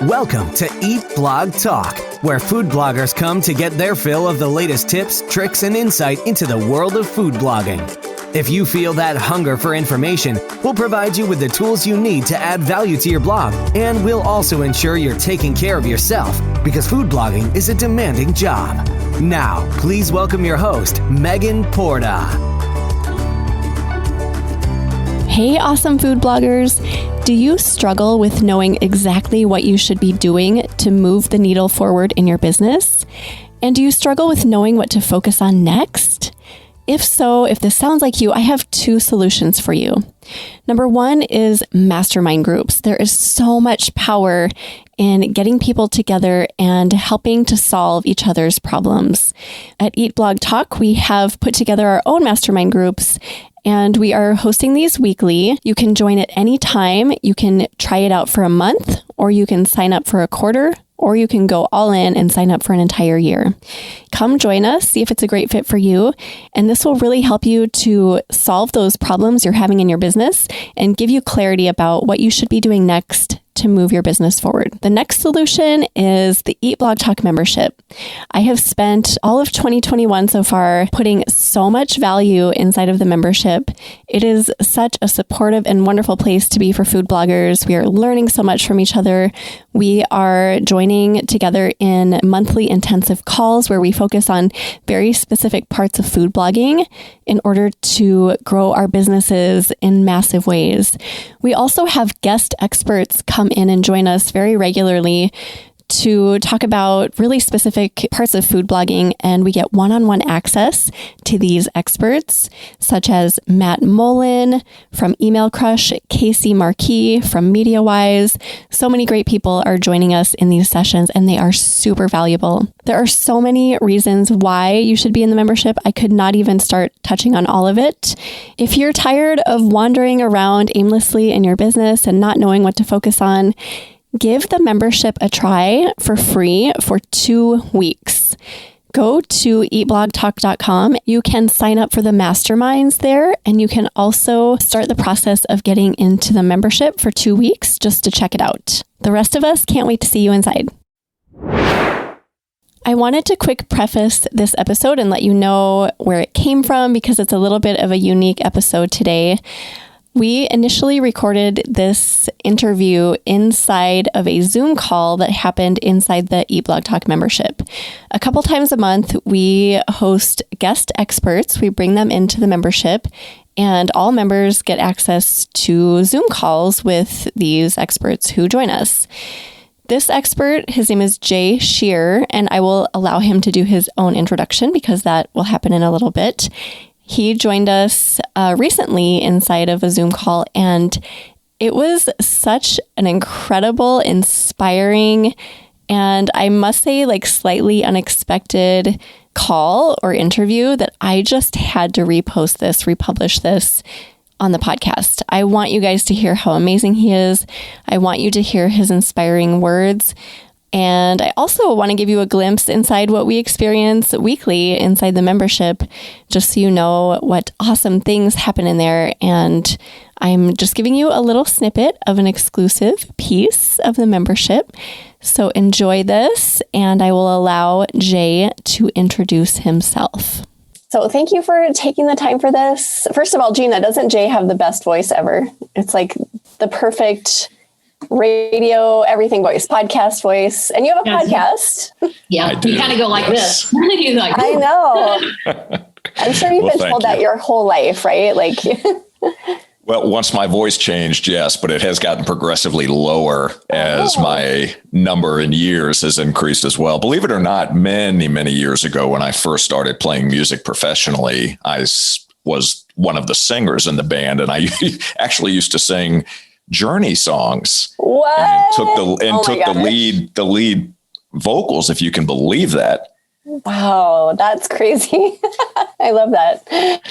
Welcome to Eat Blog Talk, where food bloggers come to get their fill of the latest tips, tricks, and insight into the world of food blogging. If you feel that hunger for information, we'll provide you with the tools you need to add value to your blog, and we'll also ensure you're taking care of yourself, because food blogging is a demanding job. Now, please welcome your host, Megan Porta. Hey, awesome food bloggers. Do you struggle with knowing exactly what you should be doing to move the needle forward in your business? And do you struggle with knowing what to focus on next? If so, if this sounds like you, I have two solutions for you. Number one is mastermind groups. There is so much power in getting people together and helping to solve each other's problems. At Eat Blog Talk, we have put together our own mastermind groups, and we are hosting these weekly. You can join at any time. You can try it out for a month, or you can sign up for a quarter, or you can go all in and sign up for an entire year. Come join us, see if it's a great fit for you. And this will really help you to solve those problems you're having in your business and give you clarity about what you should be doing next to move your business forward. The next solution is the Eat Blog Talk membership. I have spent all of 2021 so far putting so much value inside of the membership. It is such a supportive and wonderful place to be for food bloggers. We are learning so much from each other. We are joining together in monthly intensive calls where we focus on very specific parts of food blogging in order to grow our businesses in massive ways. We also have guest experts come in and join us very regularly to talk about really specific parts of food blogging, and we get one-on-one access to these experts, such as Matt Mullen from Email Crush, Casey Marquis from MediaWise. So many great people are joining us in these sessions, and they are super valuable. There are so many reasons why you should be in the membership. I could not even start touching on all of it. If you're tired of wandering around aimlessly in your business and not knowing what to focus on, give the membership a try for free for 2 weeks. Go to eatblogtalk.com. You can sign up for the masterminds there, and you can also start the process of getting into the membership for 2 weeks just to check it out. The rest of us can't wait to see you inside. I wanted to quick preface this episode and let you know where it came from because it's a little bit of a unique episode today. We initially recorded this interview inside of a Zoom call that happened inside the Eat Blog Talk membership. A couple times a month, we host guest experts. We bring them into the membership, and all members get access to Zoom calls with these experts who join us. This expert, his name is Scherr, and I will allow him to do his own introduction because that will happen in a little bit. He joined us recently inside of a Zoom call, and it was such an incredible, inspiring, and I must say slightly unexpected call or interview that I just had to republish this on the podcast. I want you guys to hear how amazing he is. I want you to hear his inspiring words. And I also want to give you a glimpse inside what we experience weekly inside the membership, just so you know what awesome things happen in there. And I'm just giving you a little snippet of an exclusive piece of the membership. So enjoy this, and I will allow Jay to introduce himself. So thank you for taking the time for this. First of all, Gina, doesn't Jay have the best voice ever? It's like the perfect radio, everything voice, podcast voice. And you have a podcast. Yeah, you kind of go like this. You're like, I know. I'm sure you've been told that your whole life, right? Well, once my voice changed, yes, but it has gotten progressively lower as my number in years has increased as well. Believe it or not, many, many years ago, when I first started playing music professionally, I was one of the singers in the band, and I actually used to sing Journey songs. What? And took the lead vocals, if you can believe that. Wow, that's crazy. I love that.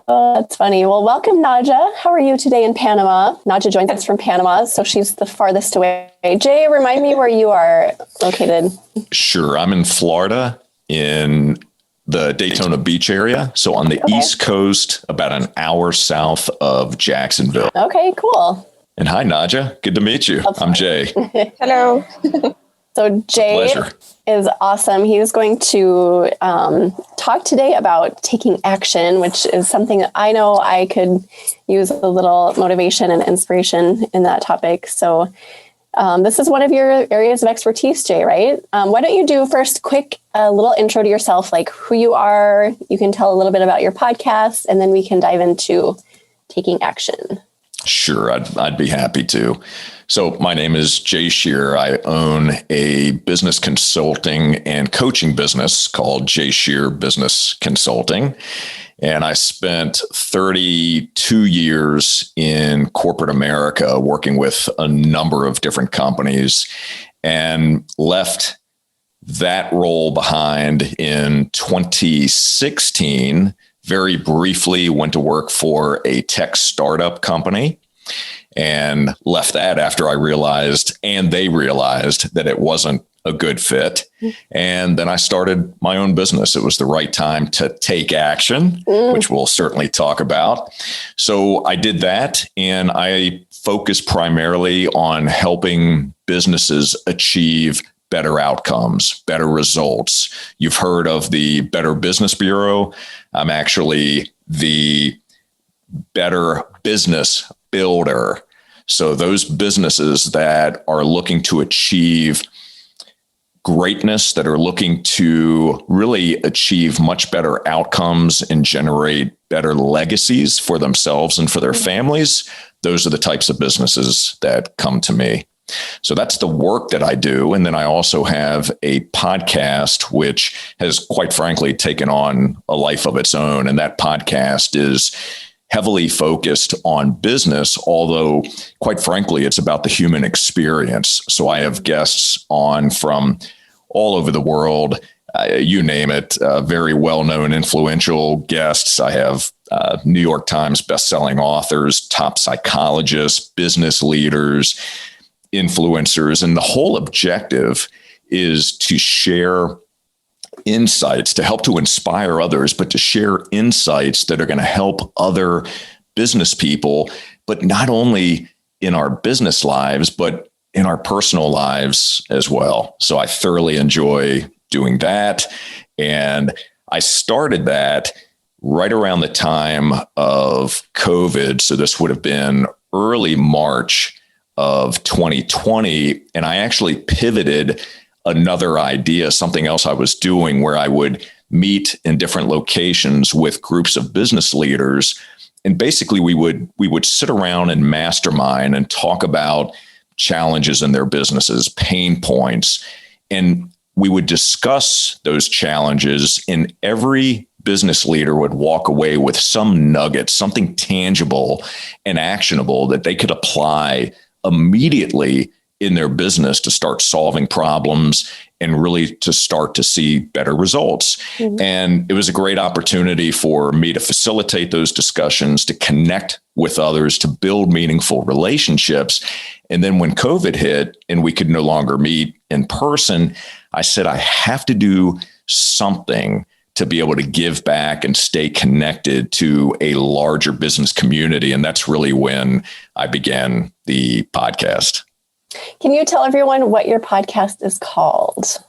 Oh, that's funny. Well, welcome, Naja. How are you today in Panama? Naja joins us from Panama, so she's the farthest away. Jay, remind me where you are located. Sure. I'm in Florida, in the Daytona Beach area. So on the East Coast, about an hour south of Jacksonville. Okay, cool. And hi, Nadja. Good to meet you. I'm Jay. Hello. So Jay is awesome. He's going to talk today about taking action, which is something that I know I could use a little motivation and inspiration in that topic. So this is one of your areas of expertise, Jay, right? Why don't you do first quick little intro to yourself, like who you are. You can tell a little bit about your podcast, and then we can dive into taking action. Sure, I'd be happy to. So my name is Jay Scherr. I own a business consulting and coaching business called Jay Scherr Business Consulting. And I spent 32 years in corporate America working with a number of different companies and left that role behind in 2016. Very briefly went to work for a tech startup company and left that after I realized, and they realized, that it wasn't a good fit. And then I started my own business. It was the right time to take action, which we'll certainly talk about. So I did that, and I focused primarily on helping businesses achieve better outcomes, better results. You've heard of the Better Business Bureau. I'm actually the Better Business Builder. So those businesses that are looking to achieve greatness, that are looking to really achieve much better outcomes and generate better legacies for themselves and for their families, those are the types of businesses that come to me. So that's the work that I do. And then I also have a podcast, which has quite frankly taken on a life of its own. And that podcast is heavily focused on business, although quite frankly, it's about the human experience. So I have guests on from all over the world, you name it, very well-known, influential guests. I have New York Times bestselling authors, top psychologists, business leaders, influencers. And the whole objective is to share insights, to help to inspire others, but to share insights that are going to help other business people, but not only in our business lives, but in our personal lives as well. So I thoroughly enjoy doing that. And I started that right around the time of COVID. So this would have been early March of 2020. And I actually pivoted another idea, something else I was doing, where I would meet in different locations with groups of business leaders. And basically we would sit around and mastermind and talk about challenges in their businesses, pain points. And we would discuss those challenges, and every business leader would walk away with some nugget, something tangible and actionable that they could apply immediately in their business to start solving problems and really to start to see better results. And it was a great opportunity for me to facilitate those discussions, to connect with others, to build meaningful relationships. And then when COVID hit and we could no longer meet in person, I said, I have to do something to be able to give back and stay connected to a larger business community. And that's really when I began the podcast. Can you tell everyone what your podcast is called?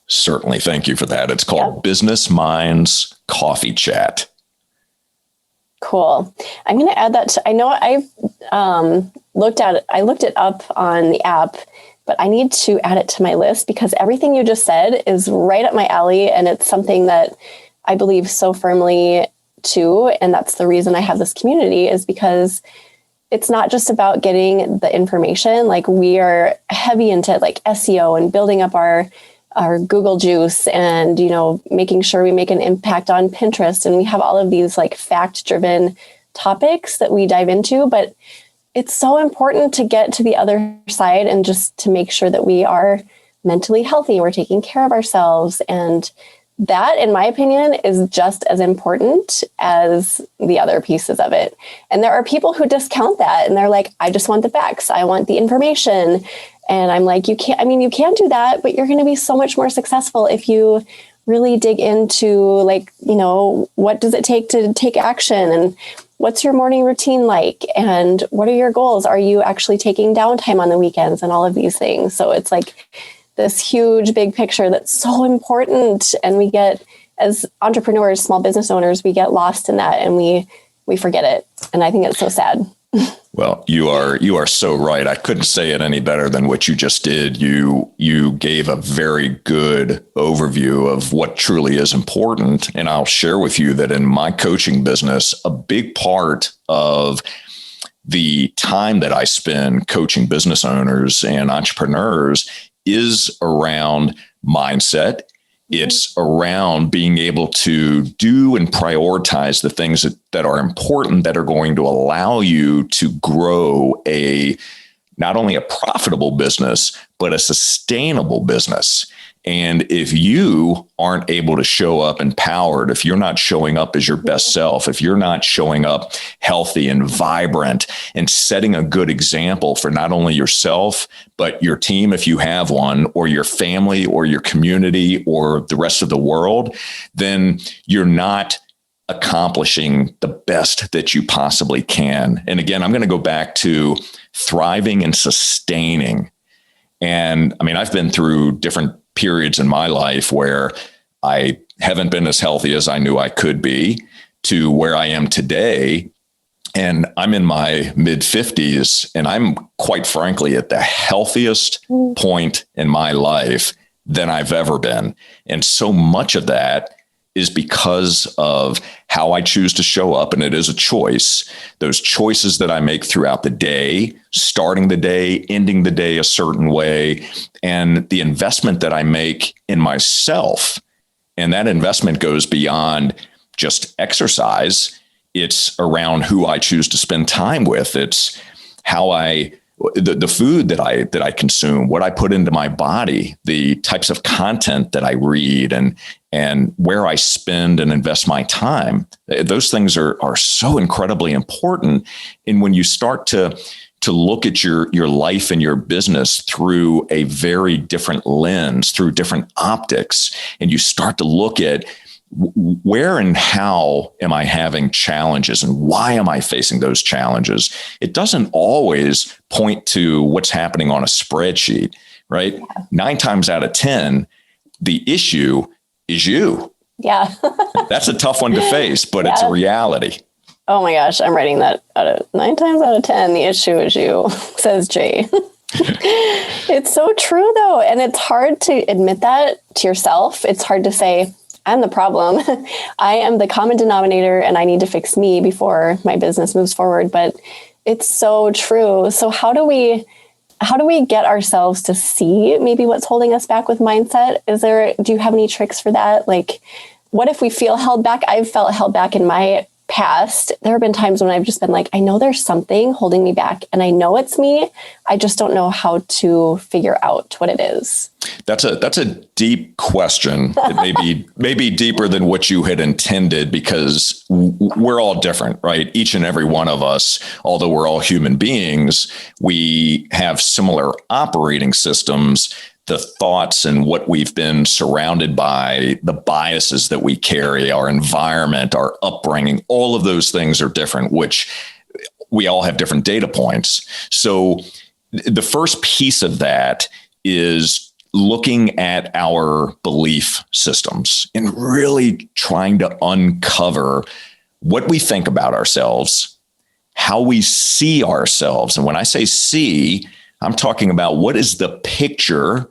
Certainly. Thank you for that. It's called Business Minds Coffee Chat. Cool. I'm going to add that to, I know I've looked it up on the app, but I need to add it to my list because everything you just said is right up my alley. And it's something that I believe so firmly to. And that's the reason I have this community, is because it's not just about getting the information. Like, we are heavy into like SEO and building up our Google juice and, you know, making sure we make an impact on Pinterest. And we have all of these like fact-driven topics that we dive into, but it's so important to get to the other side and just to make sure that we are mentally healthy. We're taking care of ourselves. And that, in my opinion, is just as important as the other pieces of it. And there are people who discount that and they're like, I just want the facts. I want the information. And I'm like, you can do that, but you're going to be so much more successful if you really dig into, like, you know, what does it take to take action? And, what's your morning routine like? And what are your goals? Are you actually taking downtime on the weekends and all of these things? So it's like this huge, big picture that's so important. And we get, as entrepreneurs, small business owners, we get lost in that and we forget it. And I think it's so sad. Well, you are so right. I couldn't say it any better than what you just did. You gave a very good overview of what truly is important. And I'll share with you that in my coaching business, a big part of the time that I spend coaching business owners and entrepreneurs is around mindset. It's around being able to do and prioritize the things that are important, that are going to allow you to grow not only a profitable business, but a sustainable business. And if you aren't able to show up empowered, if you're not showing up as your best self, if you're not showing up healthy and vibrant and setting a good example for not only yourself, but your team, if you have one, or your family or your community or the rest of the world, then you're not accomplishing the best that you possibly can. And again, I'm going to go back to thriving and sustaining. And I mean, I've been through different periods in my life where I haven't been as healthy as I knew I could be, to where I am today. And I'm in my mid 50s, and I'm quite frankly at the healthiest point in my life than I've ever been. And so much of that is because of how I choose to show up. And it is a choice. Those choices that I make throughout the day, starting the day, ending the day a certain way, and the investment that I make in myself. And that investment goes beyond just exercise. It's around who I choose to spend time with. It's how the food that I consume, what I put into my body, the types of content that I read, and where I spend and invest my time. Those things are so incredibly important. And when you start to look at your life and your business through a very different lens, through different optics, and you start to look at where and how am I having challenges and why am I facing those challenges? It doesn't always point to what's happening on a spreadsheet, right? 9 times out of 10, the issue is you. Yeah. That's a tough one to face, but it's a reality. Oh my gosh, I'm writing that 9 times out of 10, the issue is you, says Jay. It's so true though. And it's hard to admit that to yourself. It's hard to say, I'm the problem. I am the common denominator and I need to fix me before my business moves forward. But it's so true. So how do we get ourselves to see maybe what's holding us back with mindset? Do you have any tricks for that? Like, what if we feel held back? I've felt held back in my past. There have been times when I've just been like, I know there's something holding me back and I know it's me. I just don't know how to figure out what it is. That's a deep question. It may be deeper than what you had intended, because we're all different, right? Each and every one of us, although we're all human beings, we have similar operating systems. The thoughts and what we've been surrounded by, the biases that we carry, our environment, our upbringing, all of those things are different, which we all have different data points. So the first piece of that is looking at our belief systems and really trying to uncover what we think about ourselves, how we see ourselves. And when I say see, I'm talking about what is the picture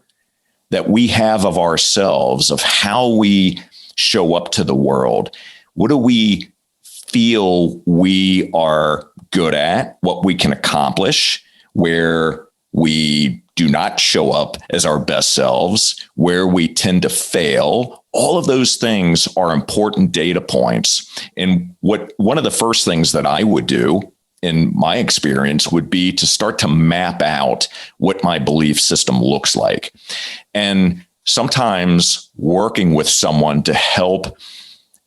that we have of ourselves, of how we show up to the world. What do we feel we are good at, what we can accomplish, where we do not show up as our best selves, where we tend to fail. All of those things are important data points. And one of the first things that I would do in my experience would be to start to map out what my belief system looks like. And sometimes working with someone to help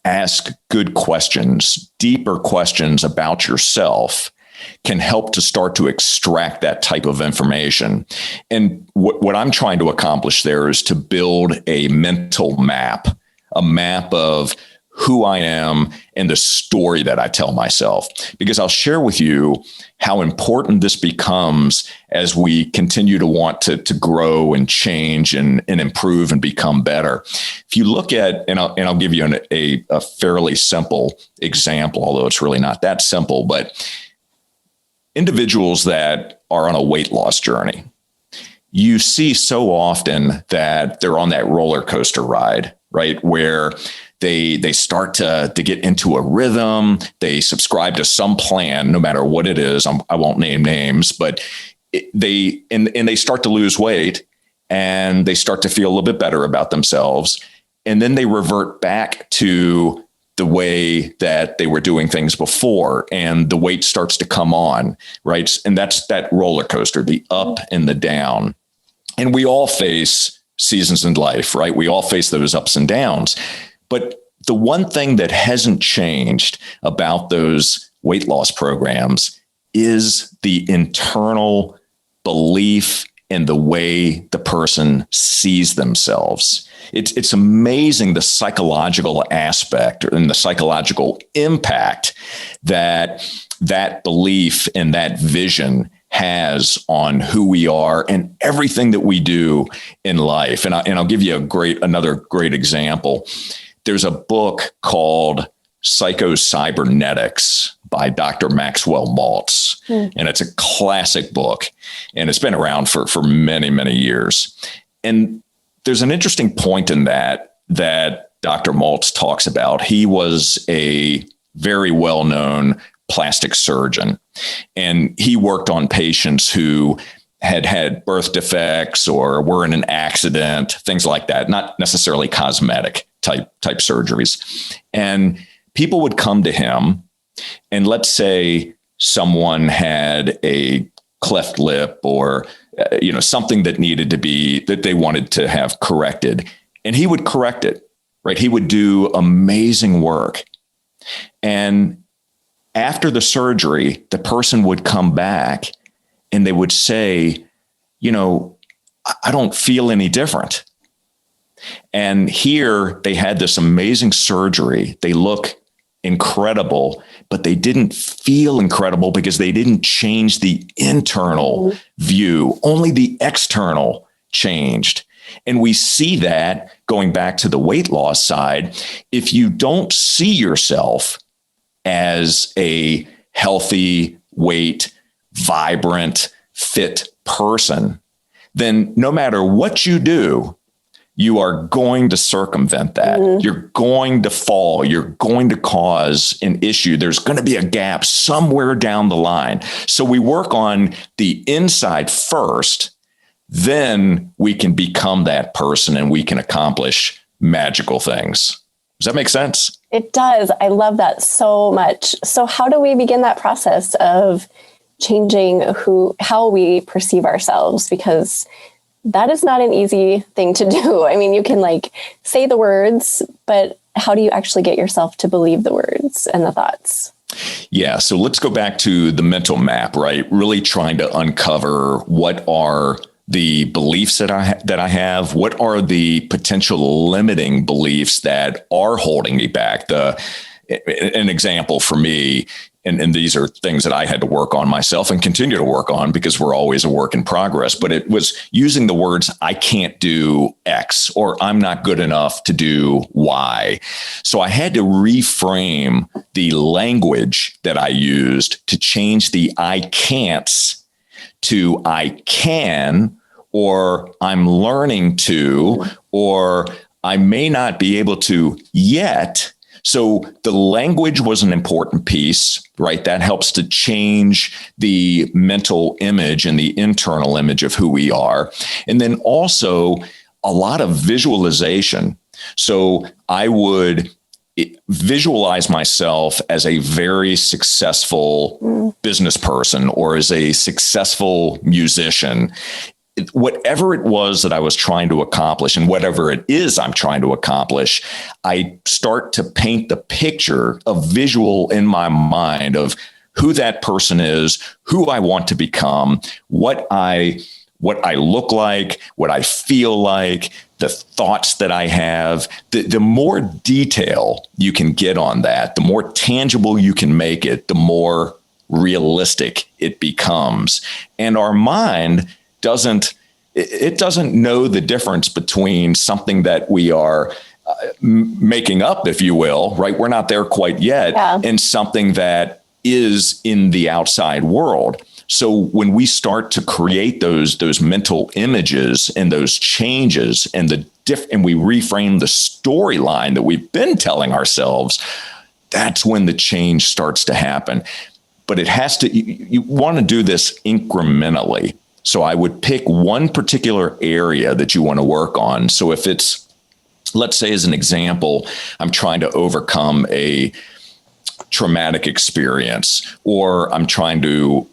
ask good questions, deeper questions about yourself, can help to start to extract that type of information. And what I'm trying to accomplish there is to build a mental map, a map of who I am and the story that I tell myself. Because I'll share with you how important this becomes as we continue to want to grow and change and improve and become better. If you look at, and I'll give you a fairly simple example, although it's really not that simple, but individuals that are on a weight loss journey, you see so often that they're on that roller coaster ride, right? Where they start to get into a rhythm. They subscribe to some plan, no matter what it is. I won't name names, but they start to lose weight and they start to feel a little bit better about themselves. And then they revert back to the way that they were doing things before, and the weight starts to come on, right? And that's that roller coaster, the up and the down. And we all face seasons in life, right? We all face those ups and downs. But the one thing that hasn't changed about those weight loss programs is the internal belief in the way the person sees themselves. It's amazing the psychological aspect and the psychological impact that belief and that vision has on who we are and everything that we do in life. And I'll give you another great example. There's a book called Psycho-Cybernetics by Dr. Maxwell Maltz. And it's a classic book, and it's been around for many, many years. And there's an interesting point in that Dr. Maltz talks about. He was a very well-known plastic surgeon, and he worked on patients who had birth defects or were in an accident, things like that, not necessarily cosmetic type surgeries. And people would come to him, and let's say someone had a cleft lip or something that they wanted to have corrected, and he would correct it, right? He would do amazing work. And after the surgery, the person would come back and they would say, I don't feel any different. And here they had this amazing surgery. They look incredible, but they didn't feel incredible because they didn't change the internal view. Only the external changed. And we see that going back to the weight loss side. If you don't see yourself as a healthy, weight, vibrant, fit person, then no matter what you do, you are going to circumvent that. You're going to fall. You're going to cause an issue. There's going to be a gap somewhere down the line. So we work on the inside first, then we can become that person and we can accomplish magical things. Does that make sense? It does. I love that so much. So how do we begin that process of changing how we perceive ourselves? Because that is not an easy thing to do. I mean, you can say the words, but how do you actually get yourself to believe the words and the thoughts? Yeah. So let's go back to the mental map, right? Really trying to uncover what are the beliefs that I have, what are the potential limiting beliefs that are holding me back. An example for me, and these are things that I had to work on myself and continue to work on because we're always a work in progress, but it was using the words, I can't do X, or I'm not good enough to do Y. So I had to reframe the language that I used to change the I can'ts to I can, or I'm learning to, or I may not be able to yet. So the language was an important piece, right? That helps to change the mental image and the internal image of who we are. And then also a lot of visualization. So I would visualize myself as a very successful business person or as a successful musician. Whatever it was that I was trying to accomplish and whatever it is I'm trying to accomplish, I start to paint the picture of visual in my mind of who that person is, who I want to become, what I what I look like, what I feel like, the thoughts that I have, the more detail you can get on that, the more tangible you can make it, the more realistic it becomes. And our mind doesn't know the difference between something that we are making up, if you will, right? We're not there quite yet, and something that is in the outside world. So when we start to create those mental images and those changes and and we reframe the storyline that we've been telling ourselves, that's when the change starts to happen. But it has to, you want to do this incrementally. So I would pick one particular area that you want to work on. So if it's, let's say as an example, I'm trying to overcome a traumatic experience, or I'm trying to,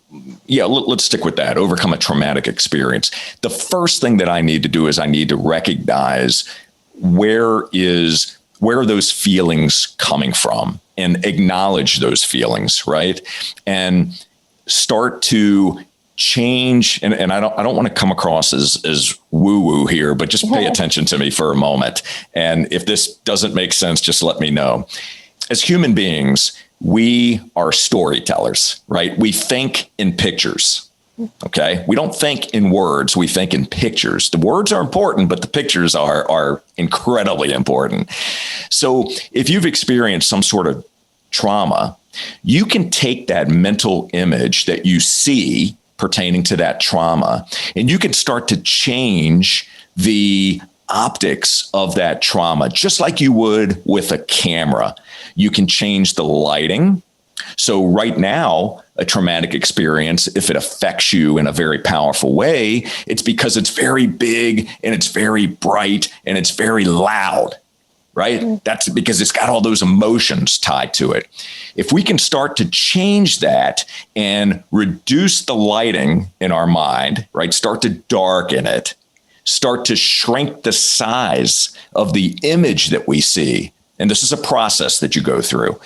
let's stick with that, overcome a traumatic experience. The first thing that I need to do is I need to recognize where are those feelings coming from and acknowledge those feelings, right? And start to change. And I don't want to come across as woo-woo here, but just pay attention to me for a moment. And if this doesn't make sense, just let me know. As human beings, we are storytellers, right? We think in pictures. Okay. We don't think in words. We think in pictures. The words are important, but the pictures are incredibly important. So if you've experienced some sort of trauma, you can take that mental image that you see pertaining to that trauma, and you can start to change the optics of that trauma, just like you would with a camera. You can change the lighting. So right now, a traumatic experience, if it affects you in a very powerful way, it's because it's very big and it's very bright and it's very loud, right? That's because it's got all those emotions tied to it. If we can start to change that and reduce the lighting in our mind, right? Start to darken it, start to shrink the size of the image that we see. And this is a process that you go through.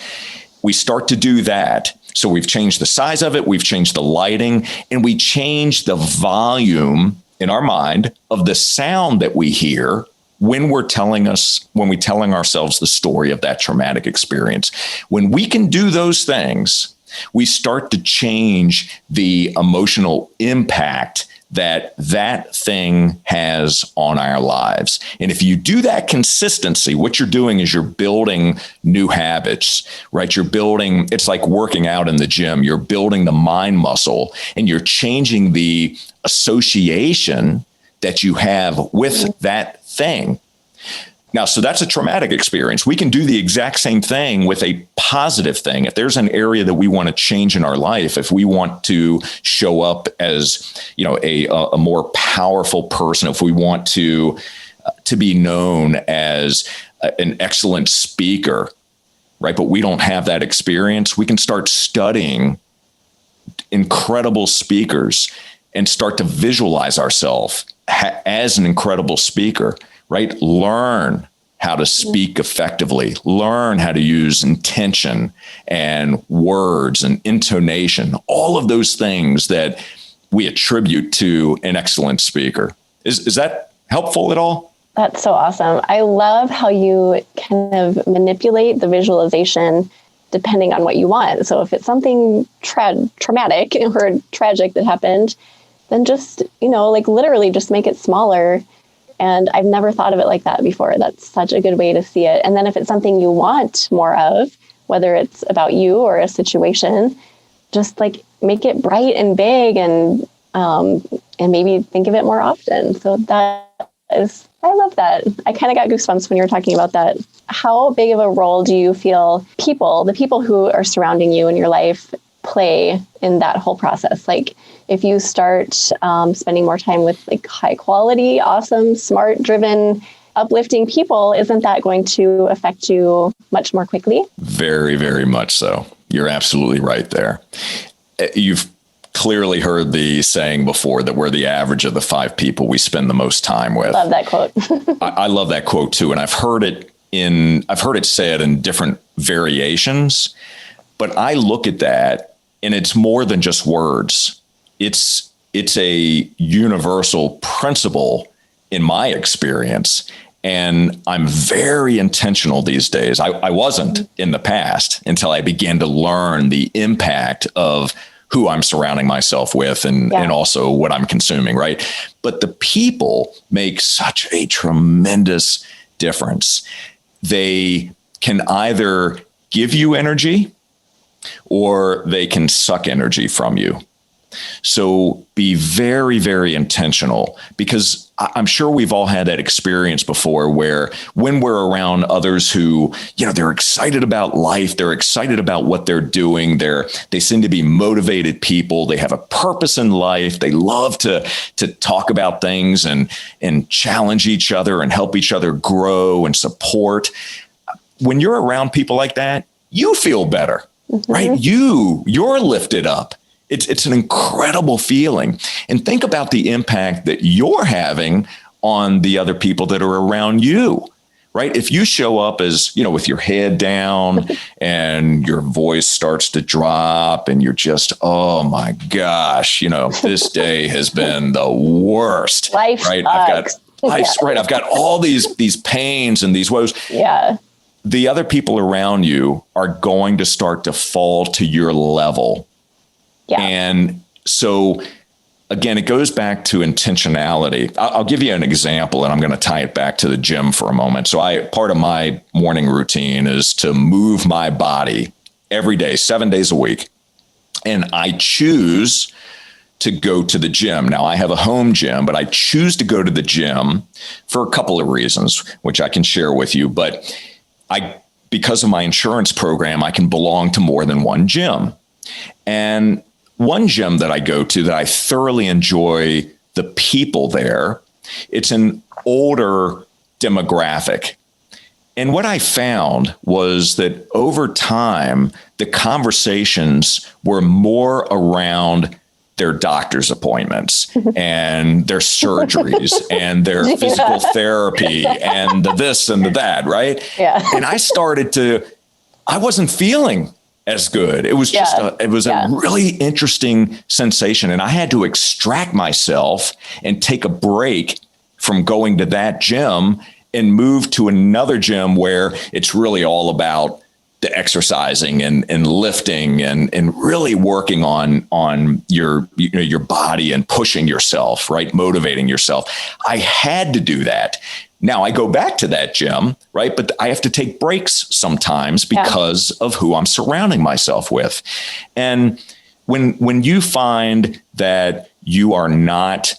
We start to do that. So we've changed the size of it, we've changed the lighting, and we change the volume in our mind of the sound that we hear when we're telling ourselves the story of that traumatic experience. When we can do those things, we start to change the emotional impact that thing has on our lives. And if you do that consistency, what you're doing is you're building new habits, right? It's like working out in the gym. You're building the mind muscle and you're changing the association that you have with that thing. Now, so that's a traumatic experience. We can do the exact same thing with a positive thing. If there's an area that we want to change in our life, if we want to show up as, a more powerful person, if we want to be known as an excellent speaker, right? But we don't have that experience, we can start studying incredible speakers and start to visualize ourselves as an incredible speaker. Right? Learn how to speak effectively, learn how to use intention and words and intonation, all of those things that we attribute to an excellent speaker. Is that helpful at all? That's so awesome. I love how you kind of manipulate the visualization depending on what you want. So if it's something traumatic or tragic that happened, then just, literally just make it smaller. And I've never thought of it like that before. That's such a good way to see it. And then if it's something you want more of, whether it's about you or a situation, just make it bright and big and maybe think of it more often. So I love that. I kind of got goosebumps when you were talking about that. How big of a role do you feel the people who are surrounding you in your life play in that whole process? Like if you start spending more time with high quality, awesome, smart, driven, uplifting people, isn't that going to affect you much more quickly? Very, very much so. You're absolutely right there. You've clearly heard the saying before that we're the average of the 5 people we spend the most time with. Love that quote. I love that quote too. And I've heard it said in different variations, but I look at that and it's more than just words. It's it's a universal principle in my experience. And I'm very intentional these days. I wasn't in the past until I began to learn the impact of who I'm surrounding myself with and also what I'm consuming, right? But the people make such a tremendous difference. They can either give you energy or they can suck energy from you. So be very, very intentional, because I'm sure we've all had that experience before where when we're around others who, they're excited about life, they're excited about what they're doing, they seem to be motivated people, they have a purpose in life, they love to talk about things and challenge each other and help each other grow and support. When you're around people like that, you feel better, right? You're lifted up. It's an incredible feeling. And think about the impact that you're having on the other people that are around you, right? If you show up as, with your head down and your voice starts to drop and you're just, oh my gosh, this day has been the worst. Life right? Sucks. I've got all these pains and these woes. Yeah. The other people around you are going to start to fall to your level. Yeah. And so, again, it goes back to intentionality. I'll give you an example, and I'm going to tie it back to the gym for a moment. So part of my morning routine is to move my body every day, 7 days a week. And I choose to go to the gym. Now, I have a home gym, but I choose to go to the gym for a couple of reasons, which I can share with you. But because of my insurance program, I can belong to more than one gym. And one gym that I go to that I thoroughly enjoy the people there, it's an older demographic. And what I found was that over time, the conversations were more around their doctor's appointments and their surgeries and their physical therapy and the this and the that, right? Yeah. And I wasn't feeling as good. It was just a really interesting sensation. And I had to extract myself and take a break from going to that gym and move to another gym where it's really all about the exercising and lifting and really working on your body and pushing yourself, right? Motivating yourself. I had to do that. Now I go back to that gym, right? But I have to take breaks sometimes because of who I'm surrounding myself with. And when you find that you are not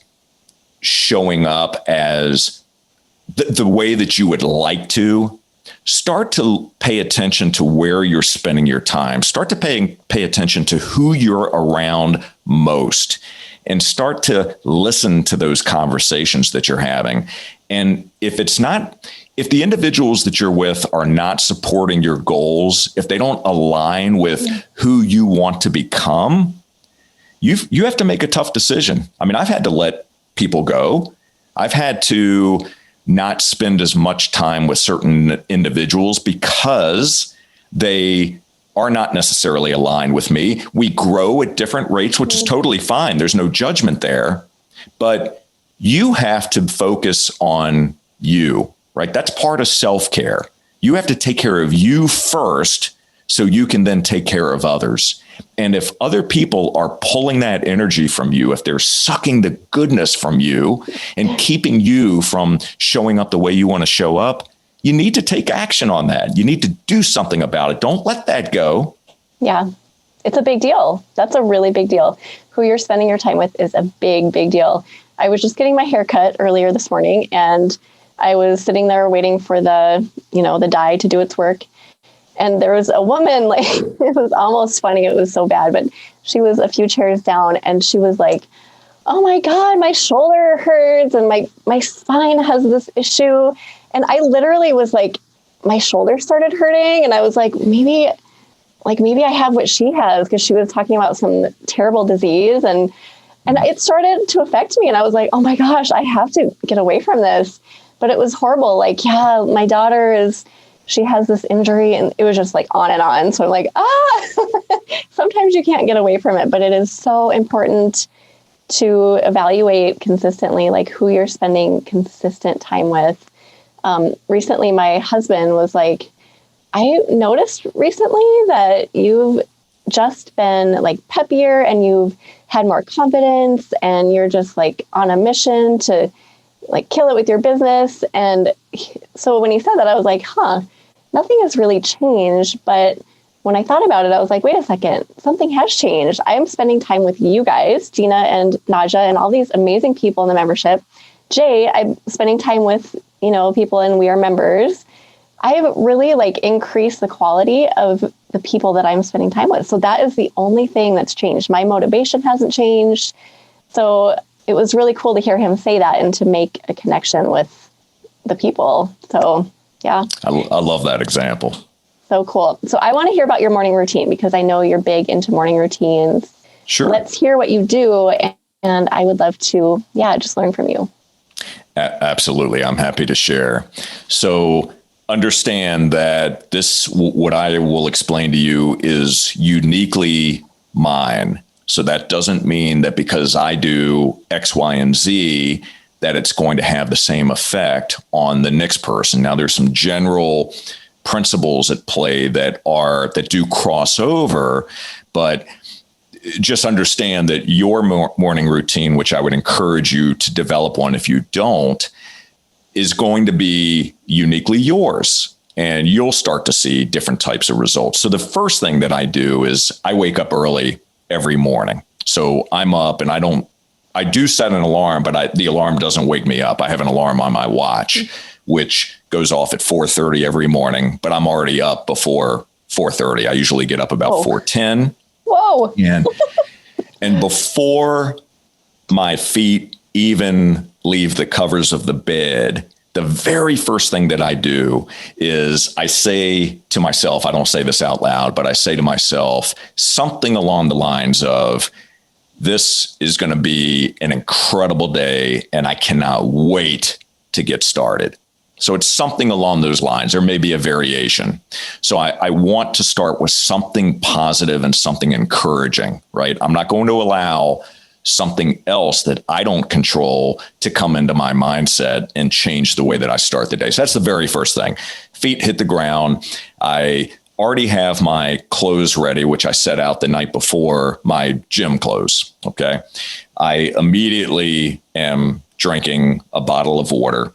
showing up as the way that you would like to, start to pay attention to where you're spending your time. Start to pay attention to who you're around most, and start to listen to those conversations that you're having. And if the individuals that you're with are not supporting your goals, if they don't align with who you want to become, you have to make a tough decision. I mean, I've had to let people go. I've had to not spend as much time with certain individuals because they are not necessarily aligned with me. We grow at different rates, which is totally fine. There's no judgment there, but you have to focus on you, right? That's part of self-care. You have to take care of you first so you can then take care of others. And if other people are pulling that energy from you, if they're sucking the goodness from you and keeping you from showing up the way you want to show up, you need to take action on that. You need to do something about it. Don't let that go. Yeah, it's a big deal. That's a really big deal. Who you're spending your time with is a big, big deal. I was just getting my hair cut earlier this morning, and I was sitting there waiting for the dye to do its work. And there was a woman, like, it was almost funny. It was so bad, but she was a few chairs down, and she was like, oh my God, my shoulder hurts and my spine has this issue. And I literally was like, my shoulder started hurting. And I was like, maybe I have what she has, because she was talking about some terrible disease. And it started to affect me. And I was like, oh my gosh, I have to get away from this. But it was horrible. Like, yeah, my daughter she has this injury, and it was just like on and on. So I'm like, sometimes you can't get away from it, but it is so important to evaluate consistently, like who you're spending consistent time with. Recently, my husband was like, I noticed recently that you've just been like peppier and you've had more confidence and you're just like on a mission to like kill it with your business. And so when he said that, I was like, nothing has really changed. But when I thought about it, I was like, wait a second, something has changed. I am spending time with you guys, Gina and Naja, and all these amazing people in the membership. Jay, I'm spending time with, people and we are members. I've really like increased the quality of the people that I'm spending time with. So that is the only thing that's changed. My motivation hasn't changed. So it was really cool to hear him say that and to make a connection with the people. So yeah. I love that example. So cool. So I want to hear about your morning routine because I know you're big into morning routines. Sure. Let's hear what you do. And I would love to, just learn from you. Absolutely. I'm happy to share. So understand that what I will explain to you is uniquely mine. So that doesn't mean that because I do X, Y, and Z, that it's going to have the same effect on the next person. Now, there's some general principles at play that do cross over, but just understand that your morning routine, which I would encourage you to develop one if you don't, is going to be uniquely yours. And you'll start to see different types of results. So the first thing that I do is I wake up early every morning. So I'm up and I do set an alarm, but the alarm doesn't wake me up. I have an alarm on my watch, which goes off at 4:30 every morning, but I'm already up before 4:30. I usually get up about 4:10. Whoa. And before my feet even leave the covers of the bed, the very first thing that I do is I say to myself, I don't say this out loud, but I say to myself something along the lines of, this is going to be an incredible day and I cannot wait to get started. So it's something along those lines. There may be a variation. So I want to start with something positive and something encouraging, right? I'm not going to allow something else that I don't control to come into my mindset and change the way that I start the day. So that's the very first thing. Feet hit the ground. I already have my clothes ready, which I set out the night before, my gym clothes. Okay. I immediately am drinking a bottle of water.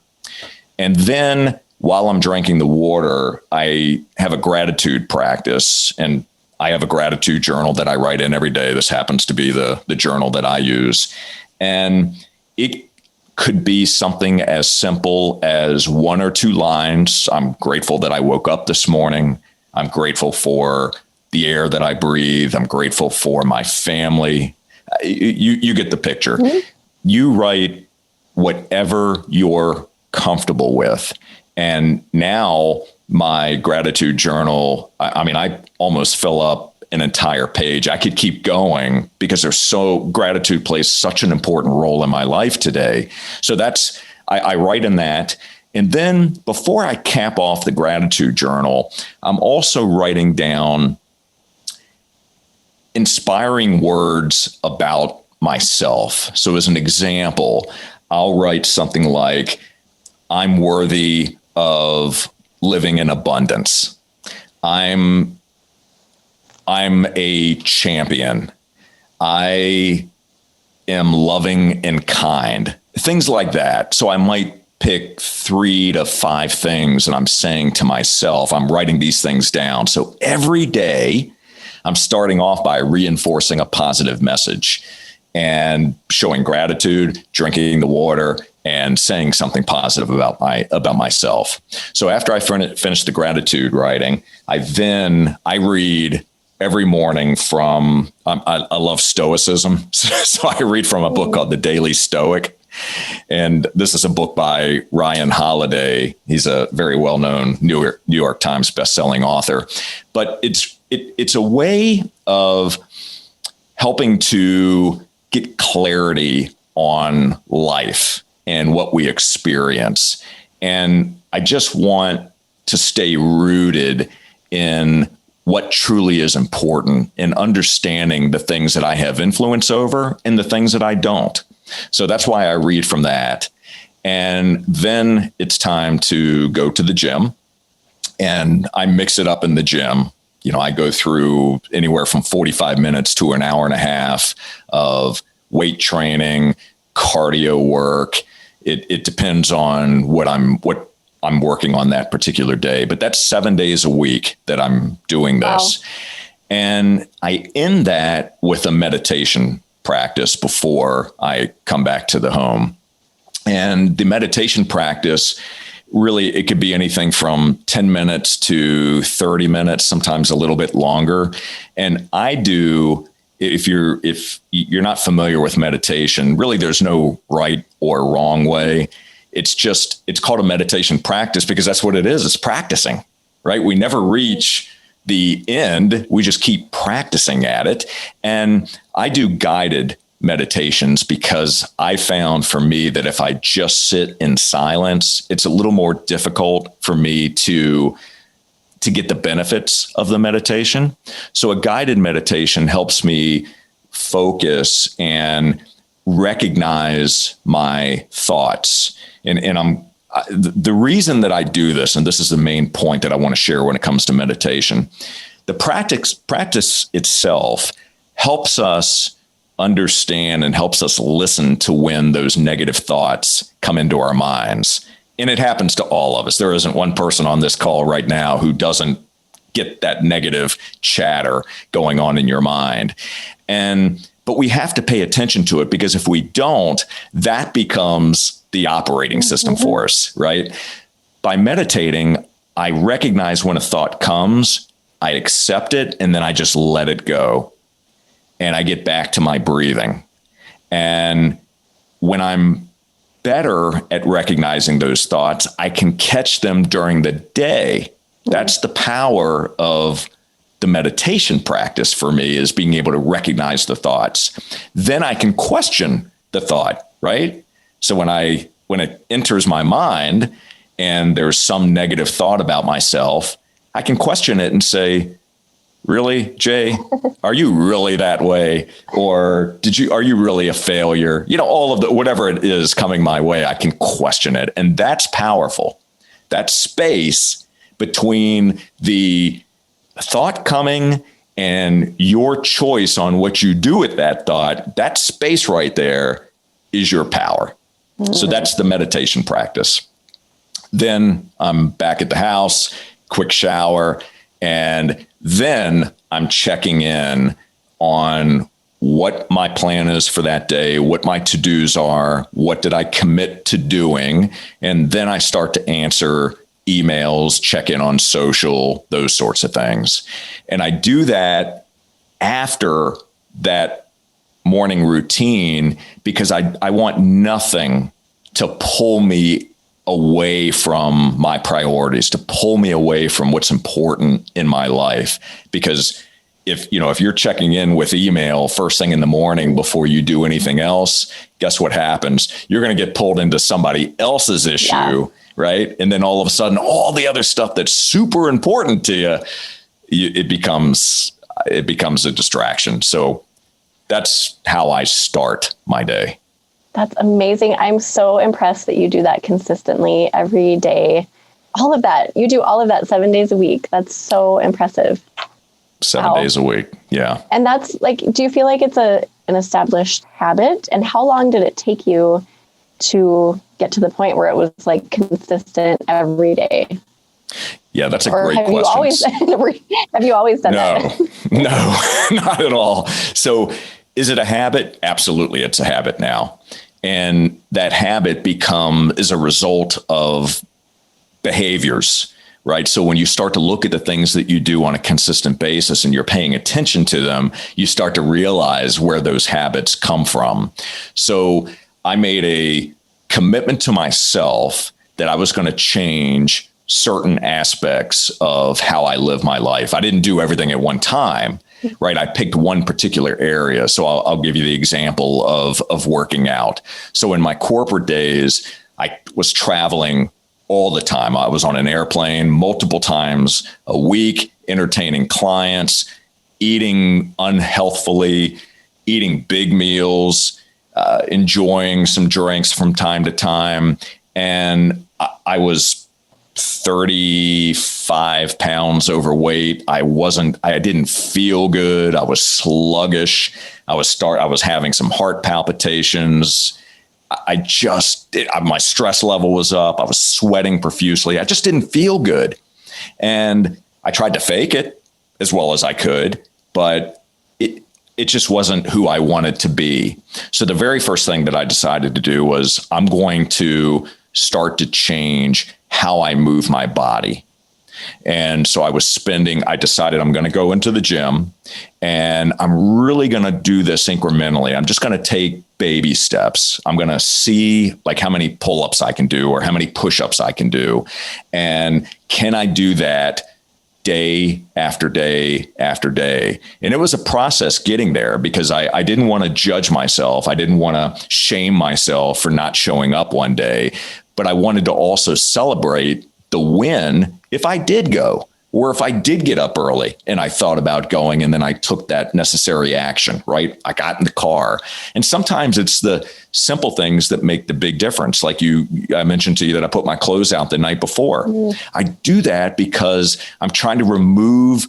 And then while I'm drinking the water, I have a gratitude practice, and I have a gratitude journal that I write in every day. This happens to be the journal that I use. And it could be something as simple as 1 or 2 lines. I'm grateful that I woke up this morning. I'm grateful for the air that I breathe. I'm grateful for my family. You get the picture. Mm-hmm. You write whatever you're comfortable with. And now my gratitude journal, I almost fill up an entire page. I could keep going because gratitude plays such an important role in my life today. So I write in that. And then before I cap off the gratitude journal, I'm also writing down inspiring words about myself. So as an example, I'll write something like, I'm worthy of living in abundance. I'm a champion. I am loving and kind. Things like that. So I might pick 3 to 5 things that I'm saying to myself. I'm writing these things down. So every day I'm starting off by reinforcing a positive message and showing gratitude, drinking the water, and saying something positive about myself. So after I finish the gratitude writing, I read every morning from, I love Stoicism. So I read from a book called The Daily Stoic. And this is a book by Ryan Holiday. He's a very well-known New York Times bestselling author. But it's a way of helping to get clarity on life and what we experience. And I just want to stay rooted in what truly is important and understanding the things that I have influence over and the things that I don't. So that's why I read from that. And then it's time to go to the gym, and I mix it up in the gym. I go through anywhere from 45 minutes to an hour and a half of weight training, cardio work. It depends on what I'm working on that particular day, but that's 7 days a week that I'm doing this. Wow. And I end that with a meditation practice before I come back to the home. And the meditation practice, really, it could be anything from 10 minutes to 30 minutes, sometimes a little bit longer. And I do, if you're not familiar with meditation, really there's no right or wrong way. It's called a meditation practice because that's what it is. It's practicing, right? We never reach the end. We just keep practicing at it. And I do guided meditations because I found for me that if I just sit in silence, it's a little more difficult for me to get the benefits of the meditation. So a guided meditation helps me focus and recognize my thoughts. And the reason that I do this, and this is the main point that I want to share when it comes to meditation, the practice itself helps us understand and helps us listen to when those negative thoughts come into our minds. And it happens to all of us. There isn't one person on this call right now who doesn't get that negative chatter going on in your mind. But we have to pay attention to it, because if we don't, that becomes the operating system for us, right? By meditating, I recognize when a thought comes, I accept it, and then I just let it go. And I get back to my breathing. And when I'm better at recognizing those thoughts, I can catch them during the day. That's the power of the meditation practice for me, is being able to recognize the thoughts. Then I can question the thought, right? So when it enters my mind and there's some negative thought about myself, I can question it and say, really, Jay, are you really that way? Or are you really a failure? All of whatever it is coming my way, I can question it. And that's powerful. That space between the thought coming and your choice on what you do with that thought, that space right there is your power. So that's the meditation practice. Then I'm back at the house, quick shower, and then I'm checking in on what my plan is for that day, what my to-dos are, what did I commit to doing, and then I start to answer emails, check in on social, those sorts of things. And I do that after that morning routine because I want nothing to pull me away from my priorities, to pull me away from what's important in my life. Because if you're checking in with email first thing in the morning before you do anything else, guess what happens? You're going to get pulled into somebody else's issue, right? And then all of a sudden, all the other stuff that's super important to you, it becomes a distraction. So that's how I start my day. That's amazing. I'm so impressed that you do that consistently every day. All of that. You do all of that 7 days a week. That's so impressive. 7 days a week. Yeah. And that's do you feel like it's an established habit? And how long did it take you to get to the point where it was consistent every day? Yeah, that's a great question. Have you always done that? No, not at all. So is it a habit? Absolutely. It's a habit now. And that habit is a result of behaviors, right? So when you start to look at the things that you do on a consistent basis and you're paying attention to them, you start to realize where those habits come from. So I made a commitment to myself that I was going to change certain aspects of how I live my life. I didn't do everything at one time, right? I picked one particular area. So I'll give you the example of working out. So in my corporate days, I was traveling all the time. I was on an airplane multiple times a week, entertaining clients, eating unhealthfully, eating big meals, enjoying some drinks from time to time. And I was 35 pounds overweight. I didn't feel good. I was sluggish. I was having some heart palpitations. My stress level was up. I was sweating profusely. I just didn't feel good. And I tried to fake it as well as I could, but it just wasn't who I wanted to be. So the very first thing that I decided to do was I'm going to start to change how I move my body. And so I decided I'm going to go into the gym, and I'm really going to do this incrementally. I'm just going to take baby steps. I'm going to see like how many pull-ups I can do or how many push-ups I can do. And can I do that day after day after day? And it was a process getting there because I didn't want to judge myself. I didn't want to shame myself for not showing up one day, but I wanted to also celebrate the win if I did go, or if I did get up early and I thought about going and then I took that necessary action, right? I got in the car. And sometimes it's the simple things that make the big difference. Like I mentioned to you that I put my clothes out the night before. I do that because I'm trying to remove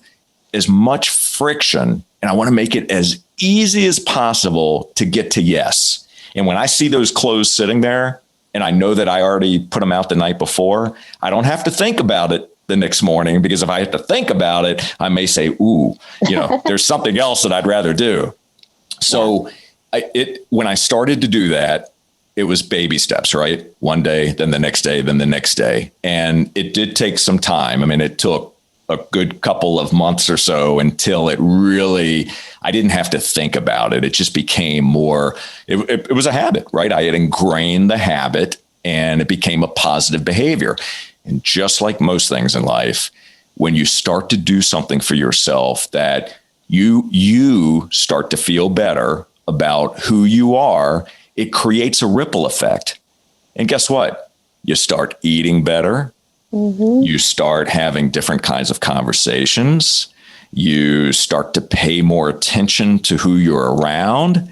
as much friction, and I want to make it as easy as possible to get to yes. And when I see those clothes sitting there, and I know that I already put them out the night before, I don't have to think about it the next morning, because if I have to think about it, I may say, ooh, there's something else that I'd rather do. So when I started to do that, it was baby steps, right? One day, then the next day, then the next day. And it did take some time. I mean, it took a good couple of months or so until I didn't have to think about it. It just became more, it was a habit, right? I had ingrained the habit and it became a positive behavior. And just like most things in life, when you start to do something for yourself that you start to feel better about who you are, it creates a ripple effect. And guess what? You start eating better. Mm-hmm. You start having different kinds of conversations. You start to pay more attention to who you're around.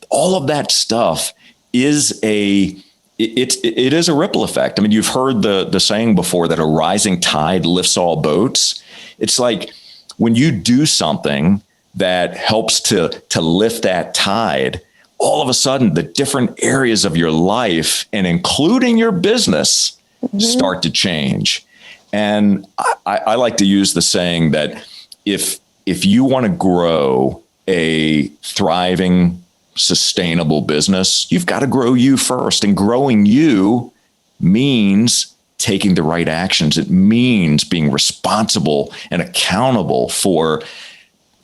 All of that stuff is it is a ripple effect. I mean, you've heard the saying before that a rising tide lifts all boats. It's like when you do something that helps to lift that tide, all of a sudden the different areas of your life, and including your business, start to change. And I like to use the saying that if you want to grow a thriving, sustainable business, you've got to grow you first. And growing you means taking the right actions. It means being responsible and accountable for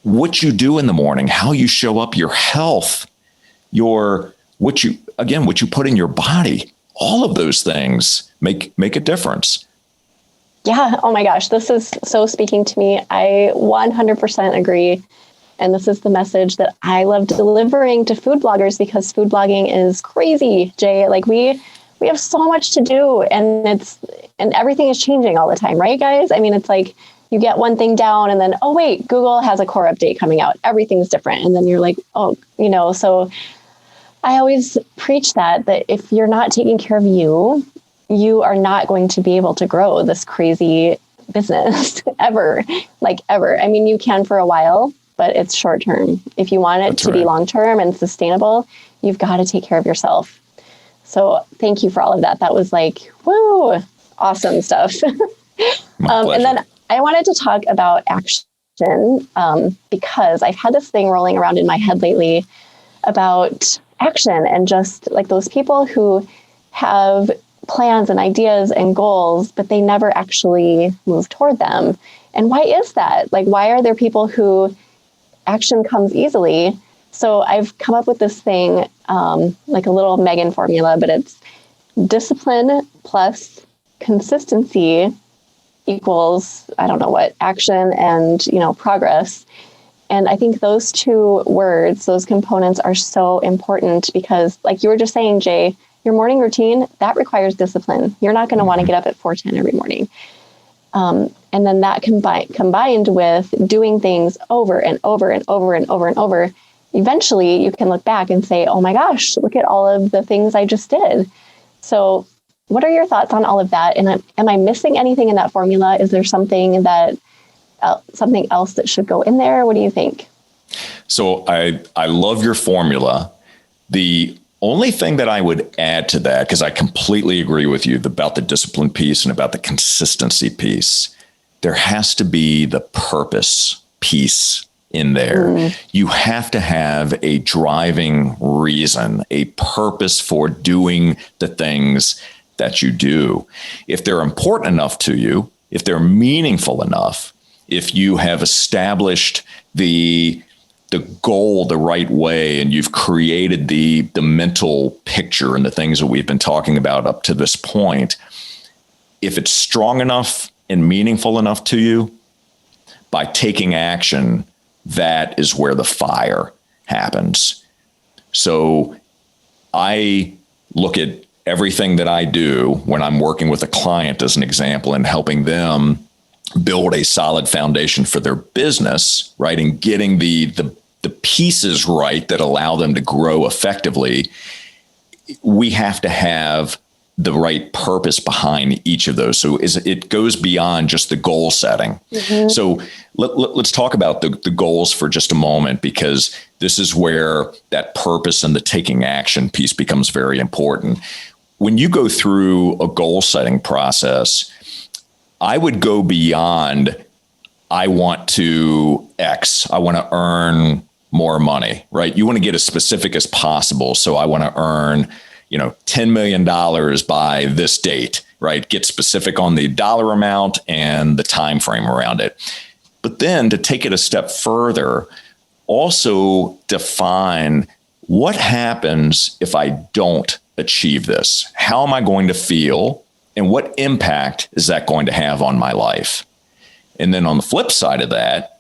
what you do in the morning, how you show up, your health, what you put in your body. All of those things make a difference. Yeah. Oh my gosh. This is so speaking to me. I 100% agree. And this is the message that I love delivering to food bloggers, because food blogging is crazy, Jay. Like we have so much to do, and everything is changing all the time, right, guys? I mean, it's like you get one thing down and then, oh wait, Google has a core update coming out. Everything's different. And then you're like, oh, so I always preach that if you're not taking care of you, you are not going to be able to grow this crazy business ever. I mean, you can for a while, but it's short term. If you want it to be long term and sustainable, you've got to take care of yourself. So thank you for all of that. That was like, woo, awesome stuff. And then I wanted to talk about action, because I've had this thing rolling around in my head lately about action, and just like those people who have plans and ideas and goals, but they never actually move toward them. And why is that? Like, why are there people who action comes easily? So I've come up with this thing, like a little Megan formula, but it's discipline plus consistency equals, I don't know what, action and, progress. And I think those two words, those components are so important, because like you were just saying, Jay, your morning routine, that requires discipline. You're not going to want to get up at 4:10 every morning. And then that combined with doing things over and over and over and over and over, eventually you can look back and say, oh my gosh, look at all of the things I just did. So what are your thoughts on all of that? And am I missing anything in that formula? Is there something else that should go in there? What do you think? So I love your formula. The only thing that I would add to that, because I completely agree with you about the discipline piece and about the consistency piece, there has to be the purpose piece in there. You have to have a driving reason, a purpose for doing the things that you do. If they're important enough to you, if they're meaningful enough, if you have established the goal the right way and you've created the mental picture and the things that we've been talking about up to this point, if it's strong enough and meaningful enough to you, by taking action, that is where the fire happens. So I look at everything that I do when I'm working with a client as an example and helping them build a solid foundation for their business, right? And getting the pieces right that allow them to grow effectively. We have to have the right purpose behind each of those. So it goes beyond just the goal setting. So let's talk about the goals for just a moment, because this is where that purpose and the taking action piece becomes very important. When you go through a goal setting process, I would go beyond, I want to X, I want to earn more money, right? You want to get as specific as possible. So I want to earn, $10 million by this date, right? Get specific on the dollar amount and the time frame around it. But then to take it a step further, also define what happens if I don't achieve this? How am I going to feel? And what impact is that going to have on my life? And then on the flip side of that,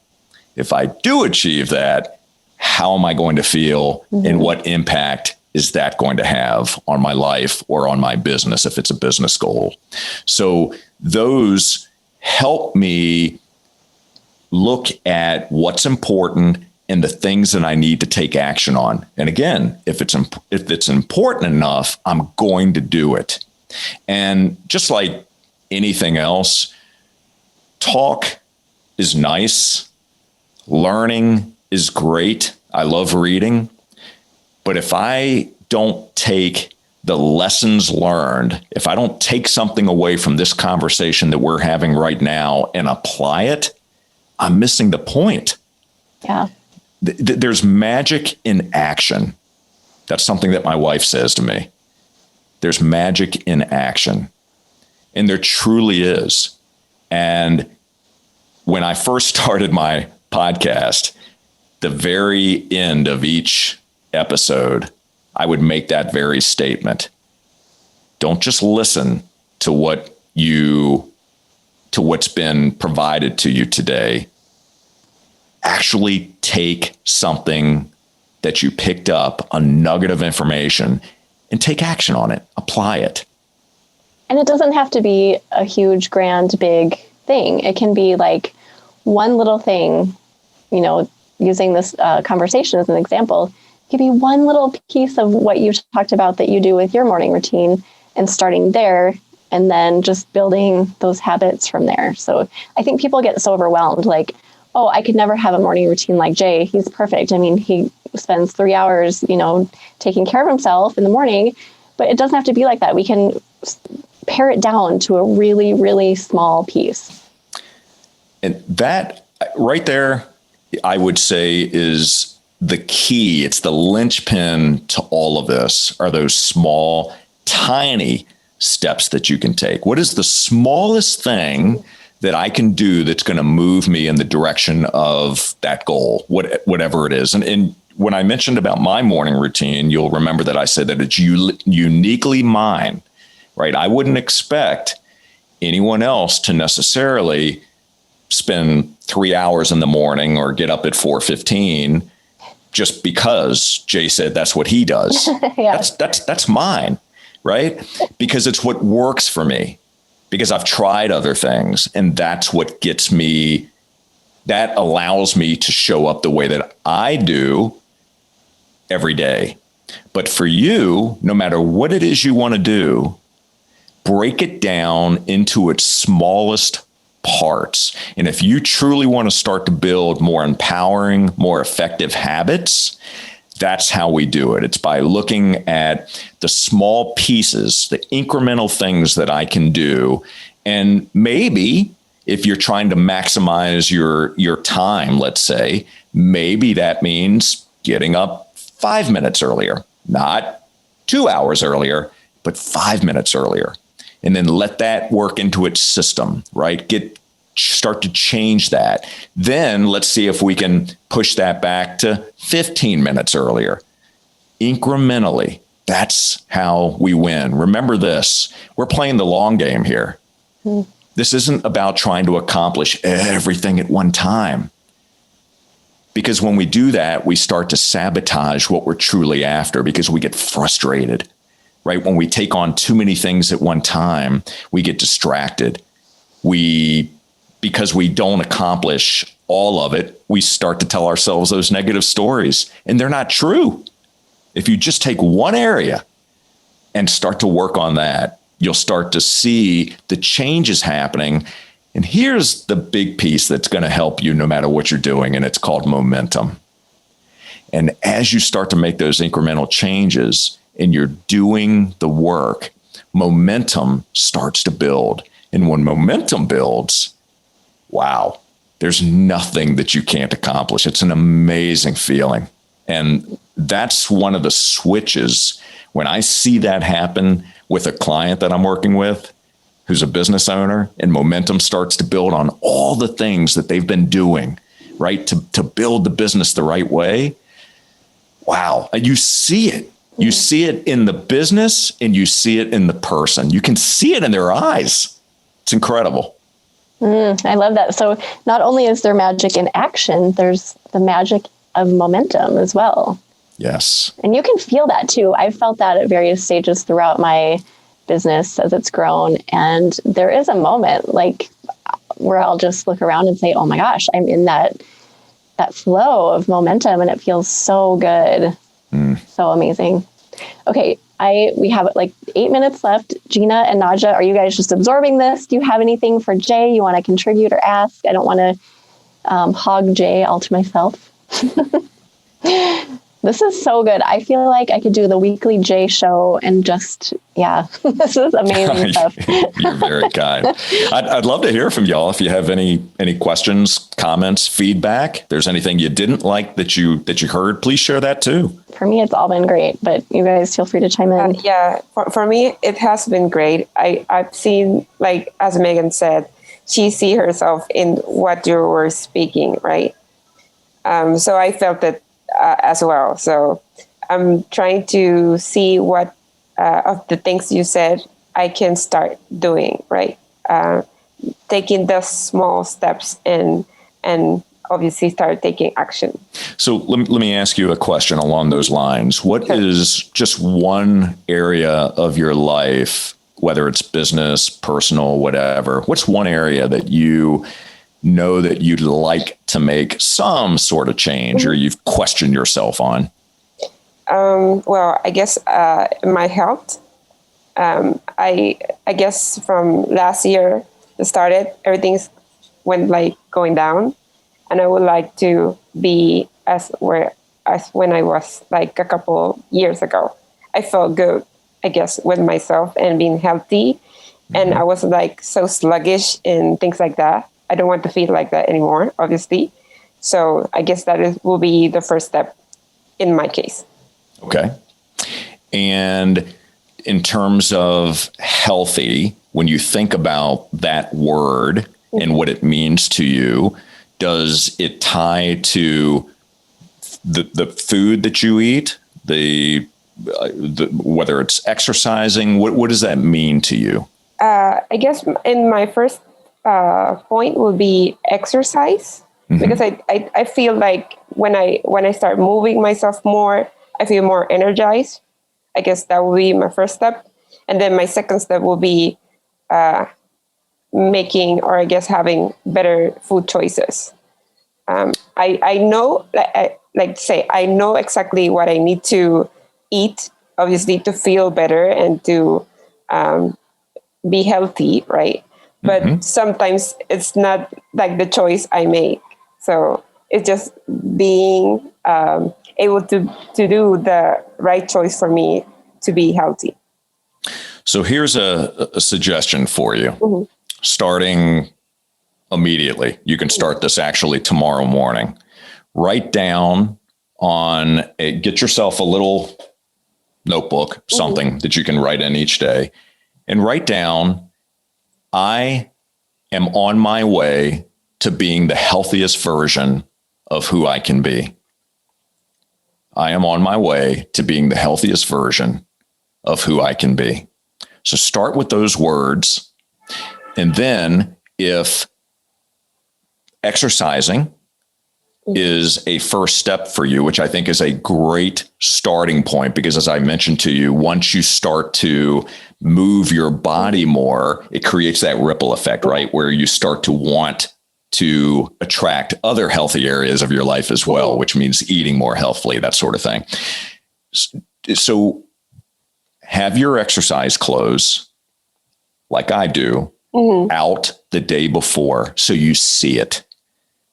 if I do achieve that, how am I going to feel? And what impact is that going to have on my life or on my business if it's a business goal? So those help me look at what's important and the things that I need to take action on. And again, if it's important enough, I'm going to do it. And just like anything else, talk is nice. Learning is great. I love reading. But if I don't take the lessons learned, if I don't take something away from this conversation that we're having right now and apply it, I'm missing the point. Yeah. There's magic in action. That's something that my wife says to me. There's magic in action. And there truly is. And when I first started my podcast, the very end of each episode, I would make that very statement. Don't just listen to what's been provided to you today. Actually take something that you picked up, a nugget of information, and take action on it. Apply it. And it doesn't have to be a huge, grand, big thing. It can be like one little thing, using this conversation as an example. It could be one little piece of what you talked about that you do with your morning routine, and starting there and then just building those habits from there. So I think people get so overwhelmed, like, oh, I could never have a morning routine like Jay. He's perfect. I mean, he spends 3 hours, taking care of himself in the morning, but it doesn't have to be like that. We can pare it down to a really, really small piece. And that right there, I would say, is the key. It's the linchpin to all of this, are those small, tiny steps that you can take. What is the smallest thing that I can do that's going to move me in the direction of that goal, whatever it is? And when I mentioned about my morning routine, you'll remember that I said that it's uniquely mine, right? I wouldn't expect anyone else to necessarily spend 3 hours in the morning or get up at 4:15 just because Jay said that's what he does. Yeah. That's mine. right? Because it's what works for me, because I've tried other things, and that's what gets me, that allows me to show up the way that I do every day. But for you, no matter what it is you want to do, break it down into its smallest parts. And if you truly want to start to build more empowering, more effective habits, that's how we do it. It's by looking at the small pieces, the incremental things that I can do. And maybe if you're trying to maximize your time, let's say, maybe that means getting up 5 minutes earlier, not 2 hours earlier, but 5 minutes earlier. And then let that work into its system, right? Start to change that. Then let's see if we can push that back to 15 minutes earlier. Incrementally, that's how we win. Remember this, we're playing the long game here. This isn't about trying to accomplish everything at one time. Because when we do that, we start to sabotage what we're truly after because we get frustrated, right? When we take on too many things at one time, we get distracted. Because we don't accomplish all of it, we start to tell ourselves those negative stories, and they're not true. If you just take one area and start to work on that, you'll start to see the changes happening. And here's the big piece that's going to help you no matter what you're doing, and it's called momentum. And as you start to make those incremental changes and you're doing the work, momentum starts to build. And when momentum builds, wow, there's nothing that you can't accomplish. It's an amazing feeling. And that's one of the switches. When I see that happen with a client that I'm working with, who's a business owner, and momentum starts to build on all the things that they've been doing, right, to build the business the right way. Wow. You see it. You see it in the business and you see it in the person. You can see it in their eyes. It's incredible. I love that. So not only is there magic in action, there's the magic of momentum as well. Yes. And you can feel that too. I've felt that at various stages throughout my business as it's grown. And there is a moment like where I'll just look around and say, oh my gosh, I'm in that flow of momentum and it feels so good. So amazing. Okay. We have like 8 minutes left. Gina and Nadja, are you guys just absorbing this? Do you have anything for Jay you want to contribute or ask? I don't want to hog Jay all to myself. This is so good. I feel like I could do the weekly Jay show and just, this is amazing stuff. You're very kind. I'd love to hear from y'all. If you have any questions, comments, feedback, if there's anything you didn't like that you heard, please share that too. For me, it's all been great, but you guys feel free to chime in. For me, it has been great. I've seen, like, as Megan said, she see herself in what you were speaking, right? So I felt it as well. So I'm trying to see what of the things you said I can start doing, right? Taking the small steps and obviously start taking action. So let me ask you a question along those lines. What is just one area of your life, whether it's business, personal, whatever, what's one area that you know that you'd like to make some sort of change or you've questioned yourself on? Well, I guess my health. I guess from last year it started, everything's went like going down, and I would like to be as when I was like a couple years ago. I felt good, I guess, with myself and being healthy, and I was like so sluggish and things like that. I don't want to feel like that anymore, obviously. So I guess will be the first step in my case. Okay. And in terms of healthy, when you think about that word and what it means to you, does it tie to the food that you eat, the whether it's exercising? What does that mean to you? I guess in my first point will be exercise, because I feel like when I start moving myself more, I feel more energized. I guess that will be my first step. And then my second step will be making, or I guess having better food choices. I know, I know exactly what I need to eat, obviously, to feel better and to be healthy, right? But sometimes it's not like the choice I make. So it's just being able to do the right choice for me to be healthy. So here's a suggestion for you. Starting immediately. You can start this actually tomorrow morning. Write down get yourself a little notebook, something that you can write in each day, and write down, I am on my way to being the healthiest version of who I can be. I am on my way to being the healthiest version of who I can be. So start with those words. And then if exercising is a first step for you, which I think is a great starting point, because as I mentioned to you, once you start to move your body more, it creates that ripple effect, right? Where you start to want to attract other healthy areas of your life as well, which means eating more healthily, that sort of thing. So have your exercise clothes, like I do, out the day before so you see it.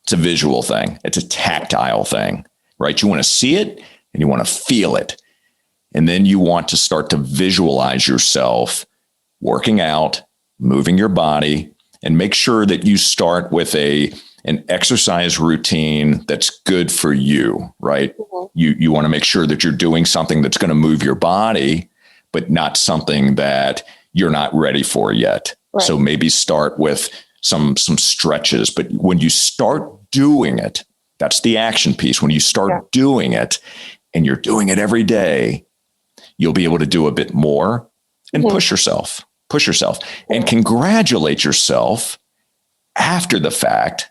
It's a visual thing. It's a tactile thing, right? You want to see it and you want to feel it. And then you want to start to visualize yourself working out, moving your body, and make sure that you start with an exercise routine that's good for you, right? You want to make sure that you're doing something that's going to move your body, but not something that you're not ready for yet. Right. So maybe start with some stretches, but when you start doing it, that's the action piece. When you start doing it and you're doing it every day, you'll be able to do a bit more and push yourself and congratulate yourself after the fact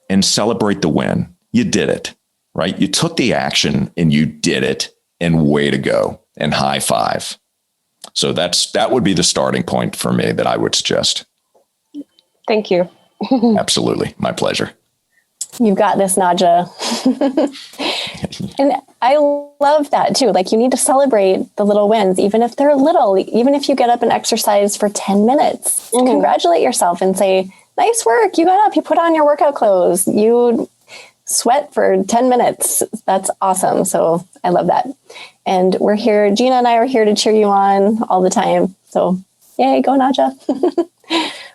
and celebrate the win. You did it, right? You took the action and you did it, and way to go, and high five. So that would be the starting point for me that I would suggest. Thank you. Absolutely. My pleasure. You've got this, Nadja. And I love that too. Like, you need to celebrate the little wins, even if they're little, even if you get up and exercise for 10 minutes, congratulate yourself and say, nice work. You got up, you put on your workout clothes, you sweat for 10 minutes. That's awesome. So I love that. And we're here. Gina and I are here to cheer you on all the time. So yay, go Nadja.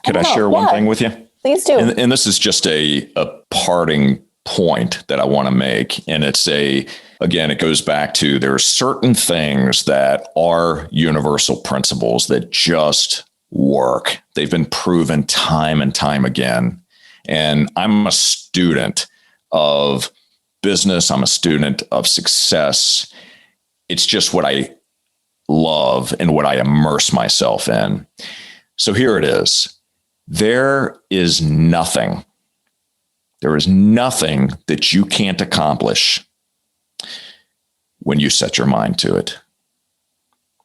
Could I share one thing with you? Please do. And this is just a parting point that I want to make. And again, it goes back to, there are certain things that are universal principles that just work. They've been proven time and time again. And I'm a student of business. I'm a student of success. It's just what I love and what I immerse myself in. So here it is. There is nothing that you can't accomplish when you set your mind to it.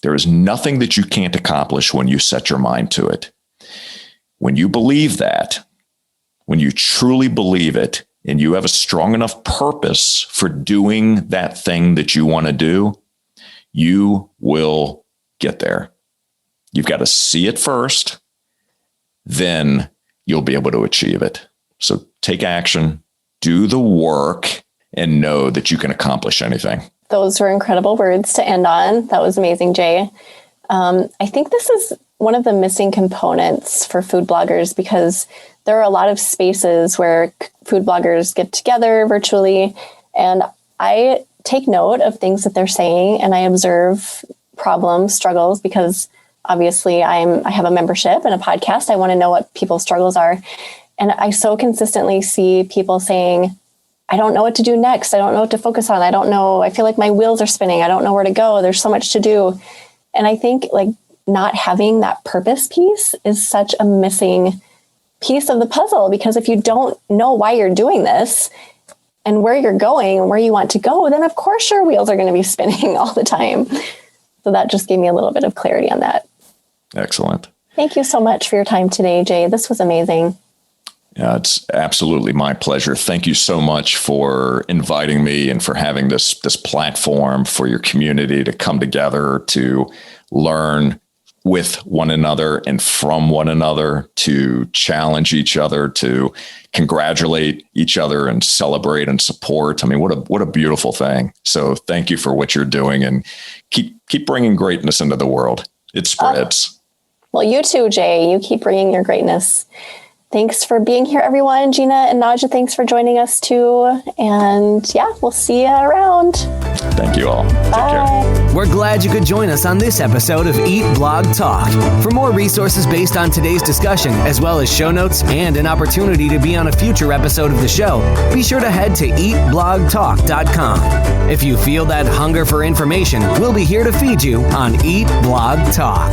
There is nothing that you can't accomplish when you set your mind to it. When you believe that, when you truly believe it, and you have a strong enough purpose for doing that thing that you want to do, you will get there. You've got to see it first, then you'll be able to achieve it. So take action, do the work, and know that you can accomplish anything. Those were incredible words to end on. That was amazing, Jay. I think this is one of the missing components for food bloggers, because there are a lot of spaces where food bloggers get together virtually, and I take note of things that they're saying, and I observe problems, struggles, because obviously I have a membership and a podcast. I want to know what people's struggles are. And I so consistently see people saying, I don't know what to do next. I don't know what to focus on. I don't know. I feel like my wheels are spinning. I don't know where to go. There's so much to do. And I think like not having that purpose piece is such a missing piece of the puzzle, because if you don't know why you're doing this and where you're going and where you want to go, then of course your wheels are going to be spinning all the time. So that just gave me a little bit of clarity on that. Excellent. Thank you so much for your time today, Jay. This was amazing. Yeah, it's absolutely my pleasure. Thank you so much for inviting me and for having this platform for your community to come together to learn with one another and from one another, to challenge each other, to congratulate each other and celebrate and support. I mean, what a beautiful thing. So thank you for what you're doing, and keep bringing greatness into the world. It spreads. Well, you too, Jay. You keep bringing your greatness. Thanks for being here, everyone. Gina and Naja, thanks for joining us too. And yeah, we'll see you around. Thank you all. Bye. Take care. We're glad you could join us on this episode of Eat, Blog, Talk. For more resources based on today's discussion, as well as show notes and an opportunity to be on a future episode of the show, be sure to head to eatblogtalk.com. If you feel that hunger for information, we'll be here to feed you on Eat, Blog, Talk.